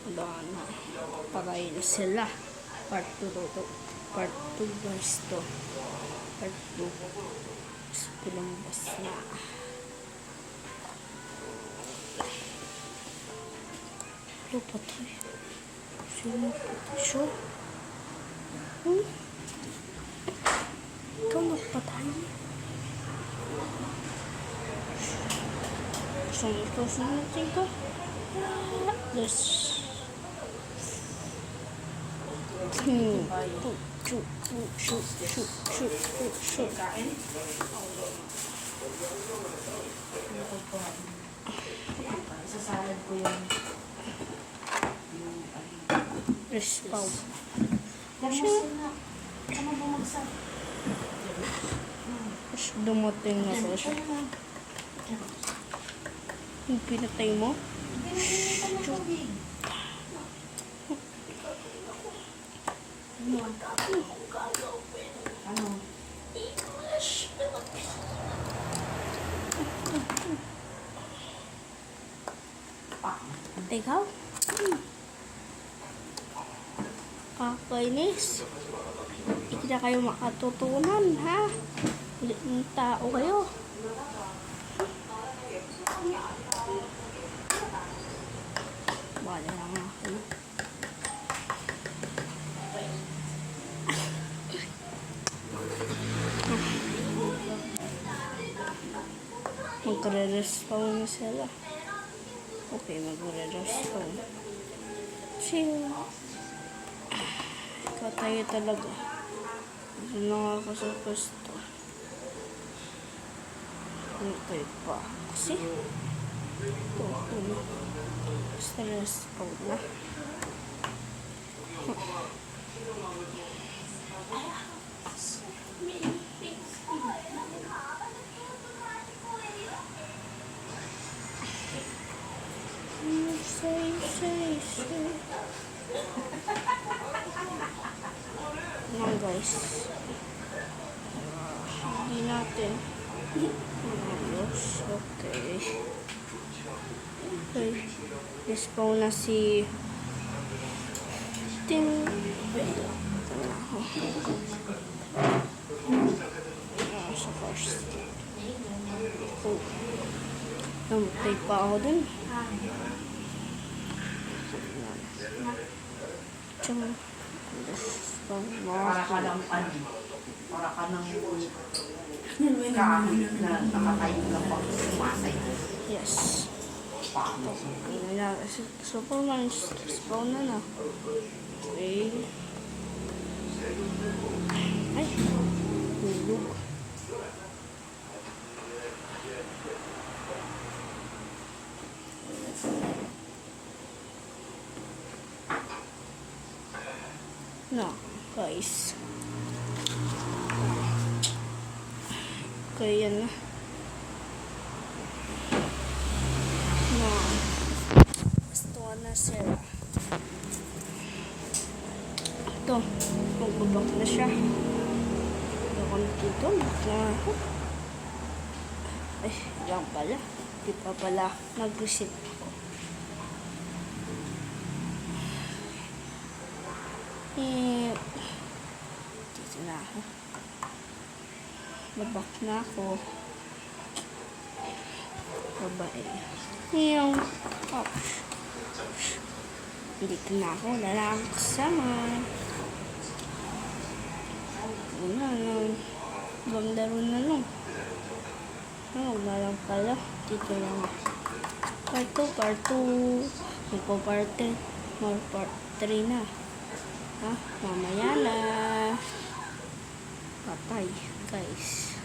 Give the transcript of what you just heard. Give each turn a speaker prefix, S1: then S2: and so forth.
S1: Wala na. Patay na sila. Part 2 to. Part 2 guys to. Part 2. Lumabas na. Ano patay? Sino patay siya? Ikaw nagpatay? Saan natin ko? Yes. Shoot.
S2: Isasalad ko yung
S1: Respawn.
S2: Tama bumagsak.
S1: Tapos dumating na po siya. Yung pinatay mo?
S2: Ano?
S1: Ikaw? Kakainis. Hindi na kayo makatutunan, ha? Ulit ng tao kayo. Wala lang ako. Magre-respawn na sila. Okay, magre-respawn. Chill. Ikaw tayo talaga. Ito na nga ako sa pwesto. Hintay pa. Kasi ito na. Basta respawn na. Say. Yan guys. Hindi natin. Ayos. Okay. Respawn na si Ting. Sa first. Oh. Namatay pa ako dun.
S2: Para ka ng kahit na nakatayo lang pag sumasay.
S1: Yes. Superman spawn na. Okay. Ay. Hulog. No, guys. Okay, yan na. No. Gusto na sila. Ito. Magbabak na siya. Ako dito. Ay, lang pala. Di pa pala nag-reset ako. Dito na ako. Babak na ako. Babae. Yung dito na ako. Lalang kasama. Ibang laro na lang. Wala lang pala. Dito lang. Part 2. Magpa-part 3. More part 3 na. Ha? Mamaya na. Patay, guys.